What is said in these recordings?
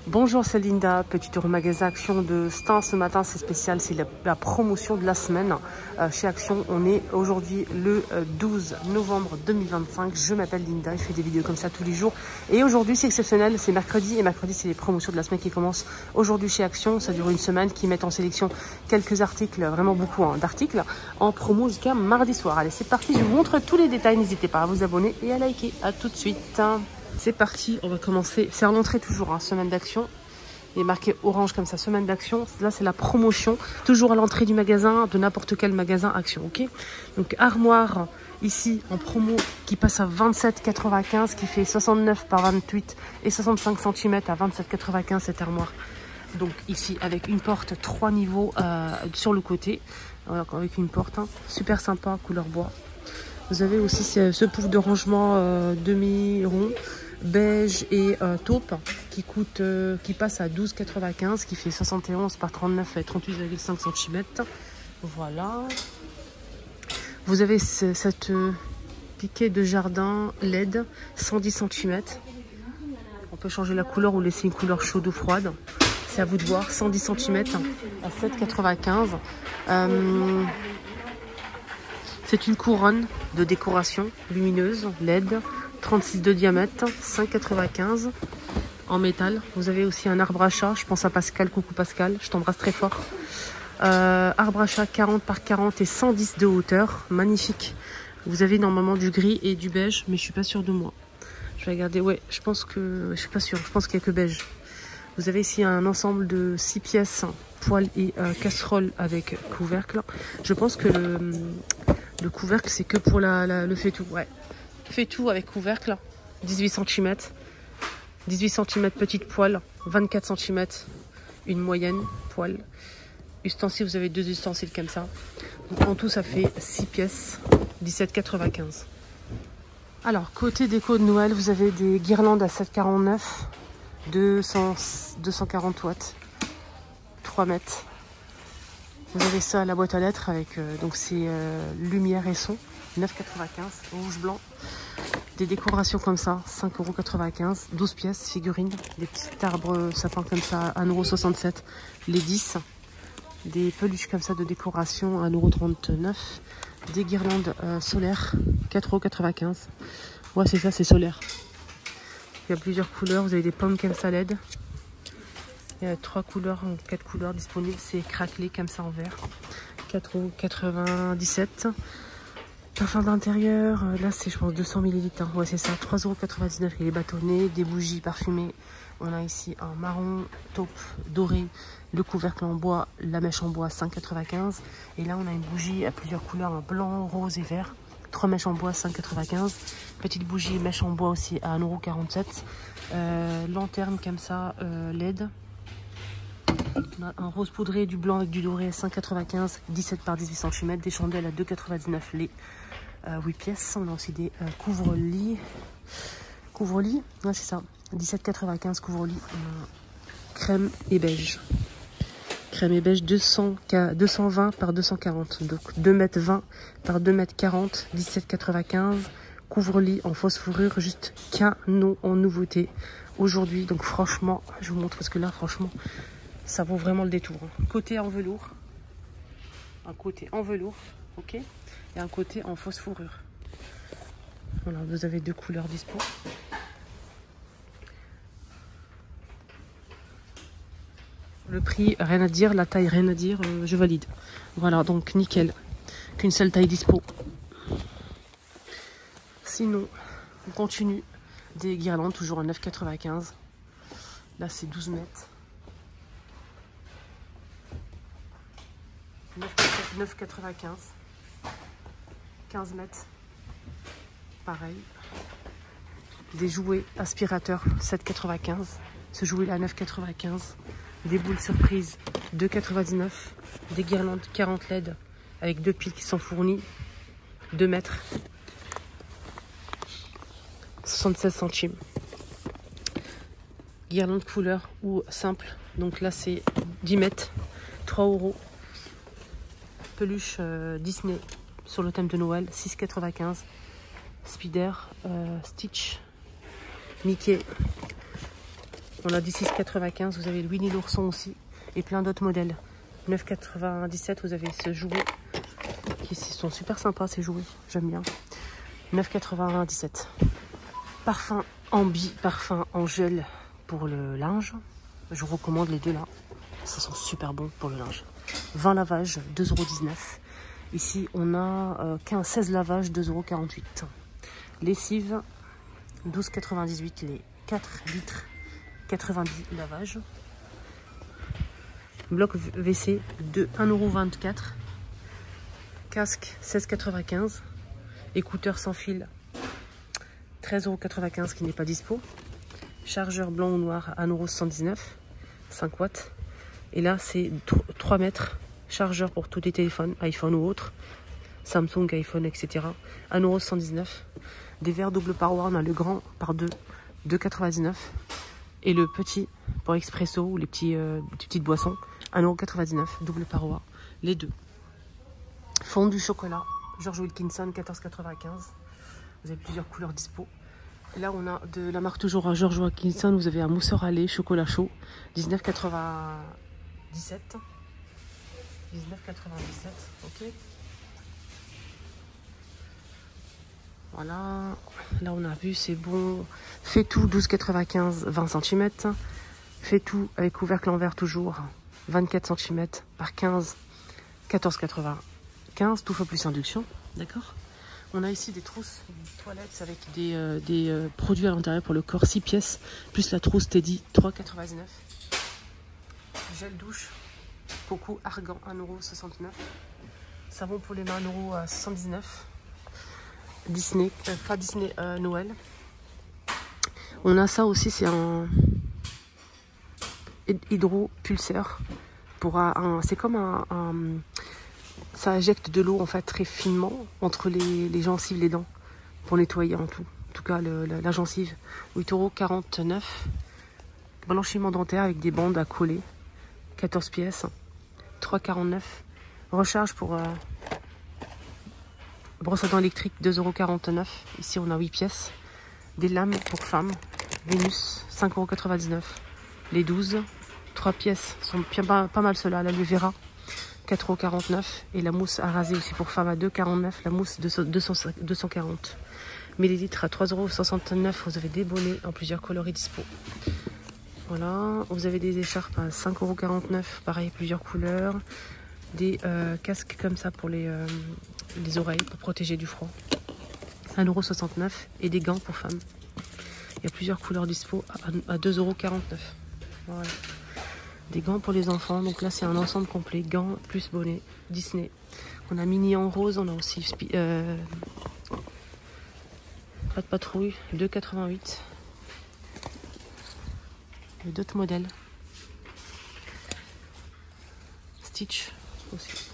Bonjour, c'est Linda, petit tour magasin Action de Stein. Ce matin, c'est spécial, c'est la promotion de la semaine. Chez Action, on est aujourd'hui le 12 novembre 2025. Je m'appelle Linda, je fais des vidéos comme ça tous les jours. Et aujourd'hui, c'est exceptionnel, c'est mercredi. Et mercredi, c'est les promotions de la semaine qui commencent aujourd'hui chez Action. Ça dure une semaine, qui mettent en sélection quelques articles, vraiment beaucoup d'articles, en promo jusqu'à mardi soir. Allez, c'est parti, je vous montre tous les détails. N'hésitez pas à vous abonner et à liker. À tout de suite. C'est parti, on va commencer. C'est à l'entrée toujours, semaine d'action. Il est marqué orange comme ça, semaine d'action. Là, c'est la promotion, toujours à l'entrée du magasin, de n'importe quel magasin Action, ok? Donc, armoire, ici, en promo, qui passe à 27,95, qui fait 69 par 28 et 65 cm à 27,95, cette armoire. Donc, ici, avec une porte, 3 niveaux sur le côté. Voilà, avec une porte, super sympa, couleur bois. Vous avez aussi ce pouf de rangement demi-rond, beige et taupe, qui passe à 12,95, qui fait 71 par 39 et 38,5 cm. Voilà. Vous avez cette piquet de jardin LED 110 cm. On peut changer la couleur ou laisser une couleur chaude ou froide. C'est à vous de voir. 110 cm à 7,95. C'est une couronne de décoration lumineuse LED 36 de diamètre, 5,95 en métal. Vous avez aussi un arbre à chat, je pense à Pascal, coucou Pascal, je t'embrasse très fort. Arbre à chat 40 par 40 et 110 de hauteur, magnifique. Vous avez normalement du gris et du beige, mais je suis pas sûre de moi. Je vais regarder, ouais, je pense que, je suis pas sûre, je pense qu'il y a que beige. Vous avez ici un ensemble de 6 pièces, poêle et casserole avec couvercle. Je pense que le couvercle, c'est que pour le fait-tout. Ouais. Fait-tout avec couvercle. 18 cm. 18 cm petite poêle. 24 cm une moyenne poêle. Ustensiles, vous avez 2 ustensiles comme ça. Donc, en tout, ça fait 6 pièces. 17,95. Alors, côté déco de Noël, vous avez des guirlandes à 7,49. 240 watts. 3 mètres. Vous avez ça à la boîte à lettres avec donc c'est lumière et son, 9,95 €, rouge blanc. Des décorations comme ça, 5,95 €, 12 pièces, figurines, des petits arbres sapins comme ça, 1,67 €, les 10. Des peluches comme ça de décoration, 1,39 €. Des guirlandes solaires, 4,95 €. Ouais, c'est ça, c'est solaire. Il y a plusieurs couleurs, vous avez des pommes comme ça LED. Il y a 3 couleurs, 4 couleurs disponibles. C'est craquelé comme ça en vert. 4,97 €. Parfum d'intérieur, là c'est je pense 200 ml. Ouais, c'est ça, 3,99 €. Il est bâtonné, des bougies parfumées. On a ici un marron, taupe, doré, le couvercle en bois, la mèche en bois, 5,95 €. Et là on a une bougie à plusieurs couleurs, un blanc, rose et vert. 3 mèches en bois, 5,95 €. Petite bougie mèche en bois aussi à 1,47 €. Lanterne comme ça, LED. On a un rose poudré, du blanc avec du doré à 5,95, 17 par 18 cm, des chandelles à 2,99 les 8 pièces. On a aussi des couvre-lits. Couvre-lit, ouais, c'est ça, 17,95 couvre-lit. Crème et beige. Crème et beige 220 par 240, donc 2,20 m par 2,40 m, 17,95. Couvre-lit en fausse fourrure, juste canon en nouveauté aujourd'hui. Donc franchement, je vous montre parce que là, franchement, ça vaut vraiment le détour. Côté en velours, un côté en velours, ok, et un côté en fausse fourrure. Voilà, vous avez 2 couleurs dispo. Le prix, rien à dire, la taille, rien à dire, je valide. Voilà, donc nickel, qu'une seule taille dispo. Sinon, on continue. Des guirlandes, toujours à 9,95. Là, c'est 12 mètres. 9,95. 15 mètres. Pareil. Des jouets aspirateurs, 7,95. Ce jouet-là, à 9,95. Des boules surprises, 2,99. Des guirlandes 40 LED avec 2 piles qui sont fournies. 2 mètres. 76 centimes. Guirlande couleur ou simple. Donc là, c'est 10 mètres. 3 €. Peluche Disney sur le thème de Noël, 6,95. Spider, Stitch, Mickey. On a des 6,95, vous avez le Winnie l'ourson aussi. Et plein d'autres modèles. 9,97, vous avez ce jouet. Qui sont super sympas ces jouets, j'aime bien. 9,97. Parfum ambi, parfum en gel pour le linge. Je vous recommande les deux là. Ça sent super bon pour le linge. 20 lavages, 2,19 €. Ici, on a 16 lavages, 2,48 €. Lessive, 12,98 les 4 litres, 90 lavages. Bloc WC de 1,24 €. Casque, 16,95 €. Écouteurs sans fil, 13,95 € qui n'est pas dispo. Chargeur blanc ou noir, 1,79 €. 5 watts. Et là, c'est 3 mètres. Chargeur pour tous les téléphones, iPhone ou autres. Samsung, iPhone, etc. 1,119 €. Des verres double paroi, on a le grand par 2, 2,99 €. Et le petit pour expresso ou les petites boissons, 1,99 €, double paroi. Les deux. Fondu chocolat, George Wilkinson, 14,95 €. Vous avez plusieurs couleurs dispo. Et là, on a de la marque toujours à George Wilkinson. Vous avez un mousseur à lait, chocolat chaud, 19,97 €. 19,97 €, ok. Voilà, là on a vu, c'est bon. Fait tout, 12,95 €, 20 cm. Fait tout avec couvercle en verre toujours, 24 cm par 15, 14,95 €, tout fait plus induction, d'accord. On a ici des trousses toilettes avec des produits à l'intérieur pour le corps, 6 pièces, plus la trousse Teddy, 3,99 €. Gel douche, Coco Argan, 1,69 €. Savon pour les mains, 1,79 €. Disney, pas Disney, Noël. On a ça aussi, c'est un hydropulseur. C'est comme ça injecte de l'eau en fait très finement entre les gencives, les dents, pour nettoyer en tout cas la gencive. 8,49 €. Blanchiment dentaire avec des bandes à coller, 14 pièces, 3,49 €. Recharge pour brosse à dents électrique, 2,49 €. Ici on a 8 pièces. Des lames pour femmes, Vénus, 5,99 €. Les 12, 3 pièces, sont pas mal ceux-là. L'aloe vera, 4,49 €. Et la mousse à raser aussi pour femmes à 2,49 €. La mousse, 240 millilitres à 3,69 €. Vous avez des bonnets en plusieurs coloris dispo. Voilà, vous avez des écharpes à 5,49 €. Pareil, plusieurs couleurs. Des casques comme ça pour les oreilles, pour protéger du froid, 1,69 €. Et des gants pour femmes. Il y a plusieurs couleurs dispo à 2,49 €. Voilà. Des gants pour les enfants. Donc là, c'est un ensemble complet. Gants plus bonnet. Disney. On a mini en rose. On a aussi pas de patrouille. 2,88 €. Il y a d'autres modèles. Stitch aussi.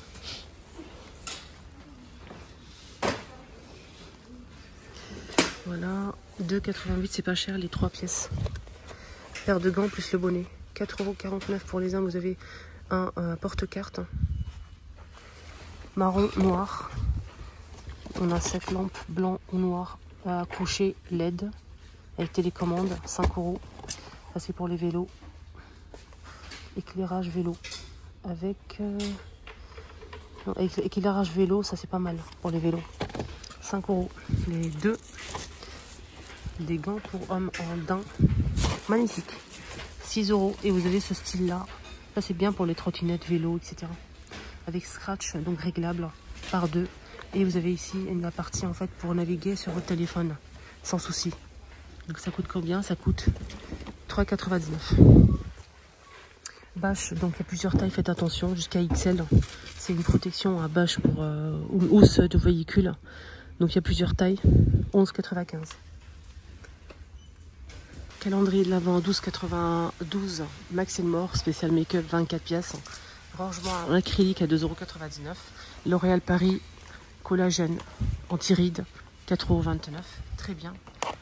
Voilà, 2,88 €, c'est pas cher, les 3 pièces. Paire de gants plus le bonnet. 4,49 € pour les hommes. Vous avez un porte-carte marron, noir. On a cette lampe blanc ou noir à coucher LED avec télécommande, 5 €. Ça c'est pour les vélos. Éclairage vélo avec éclairage vélo, ça c'est pas mal pour les vélos. 5 €. Les deux. Des gants pour hommes en daim. Magnifique. 6 €. Et vous avez ce style là. Ça c'est bien pour les trottinettes, vélos, etc. Avec scratch, donc réglable par 2. Et vous avez ici la partie en fait pour naviguer sur votre téléphone sans souci. Donc ça coûte combien? Ça coûte 3,99 €. Bâche, donc il y a plusieurs tailles, faites attention, jusqu'à XL. C'est une protection à bâche pour housse de véhicule. Donc il y a plusieurs tailles. 11,95 €. Calendrier de l'Avent, 12,92 €. Max More, spécial make-up, 24 pièces. Rangement en acrylique à 2,99 €. L'Oréal Paris collagène anti-rides, 4,29 €. Très bien.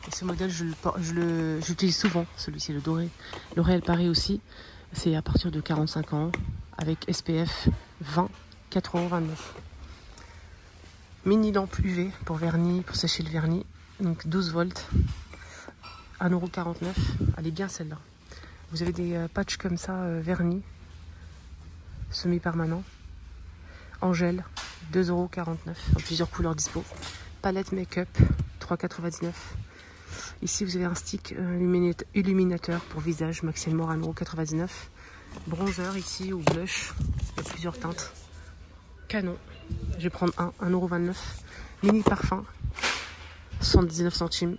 Et ce modèle, j'utilise souvent, celui-ci, le doré. L'Oréal Paris aussi, c'est à partir de 45 ans, avec SPF 20, 4,29 €. Mini lampe UV pour vernis, pour sécher le vernis, donc 12 volts, 1,49 €. Elle est bien celle-là. Vous avez des patchs comme ça, vernis, semi-permanent, en gel, 2,49 €, en plusieurs couleurs dispo. Palette make-up, 3,99 €. Ici, vous avez un stick illuminateur pour visage, maximalement à 1,99 €. Bronzer ici, ou blush, il y a plusieurs teintes. Canon, je vais prendre 1,29 €. Mini parfum, 79 centimes,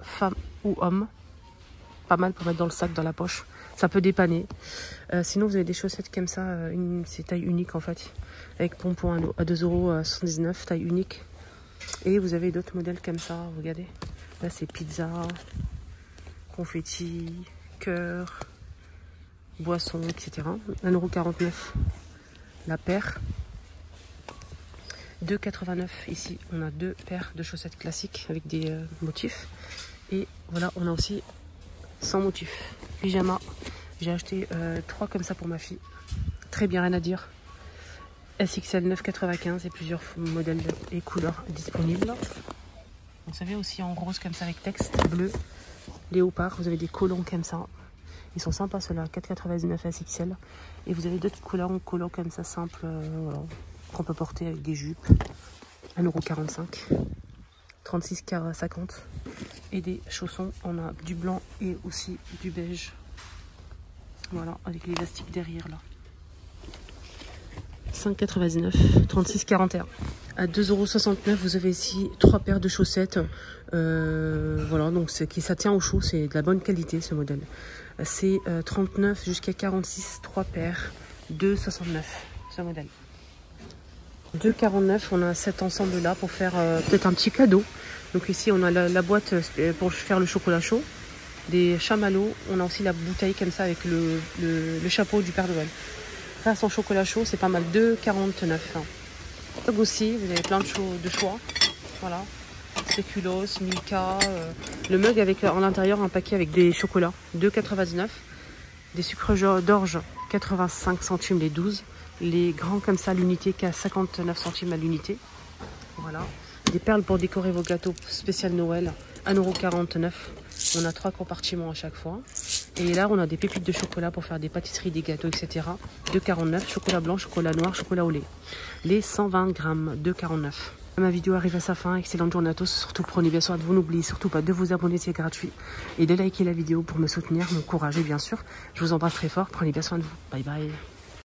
femme ou homme. Pas mal pour mettre dans le sac, dans la poche. Ça peut dépanner. Sinon, vous avez des chaussettes comme ça, c'est taille unique en fait, avec pompon à 2,79 €, taille unique. Et vous avez d'autres modèles comme ça, regardez. Là, c'est pizza, confetti, cœur, boisson, etc. 1,49 € la paire. 2,89 € ici. On a deux paires de chaussettes classiques avec des motifs. Et voilà, on a aussi sans motif. Pyjama. J'ai acheté 3 comme ça pour ma fille. Très bien, rien à dire. SXL 9,95 € et plusieurs modèles et couleurs disponibles. Vous savez aussi en rose comme ça avec texte bleu. Léopard, vous avez des collants comme ça. Ils sont sympas ceux-là, 4,99 € SXL. Et vous avez d'autres couleurs en collants comme ça simple, voilà, qu'on peut porter avec des jupes. 1,45 €. 36,50 €. Et des chaussons, on a du blanc et aussi du beige. Voilà, avec l'élastique derrière là. 5,99 €, 36,41 €. À 2,69 €, vous avez ici 3 paires de chaussettes. Voilà, donc ça tient au chaud, c'est de la bonne qualité ce modèle. C'est 39 jusqu'à 46, 3 paires, 2,69 € ce modèle. 2,49 €, on a cet ensemble là pour faire peut-être un petit cadeau. Donc ici on a la boîte pour faire le chocolat chaud, des chamallows, on a aussi la bouteille comme ça avec le chapeau du Père Noël. Faire son chocolat chaud, c'est pas mal, 2,49 €. Donc aussi, vous avez plein de choix, voilà, spéculoos, Milka, le mug avec en l'intérieur un paquet avec des chocolats, 2,99 €. Des sucres d'orge, 85 centimes les 12. Les grands comme ça, l'unité, qu'à 59 centimes à l'unité. Voilà. Des perles pour décorer vos gâteaux spécial Noël, 1,49 €. On a 3 compartiments à chaque fois. Et là, on a des pépites de chocolat pour faire des pâtisseries, des gâteaux, etc. 2,49 €. Chocolat blanc, chocolat noir, chocolat au lait. Les 120 grammes, 2,49 €. Ma vidéo arrive à sa fin. Excellente journée à tous. Surtout, prenez bien soin de vous. N'oubliez surtout pas de vous abonner, c'est gratuit. Et de liker la vidéo pour me soutenir, m'encourager, bien sûr. Je vous embrasse très fort. Prenez bien soin de vous. Bye bye.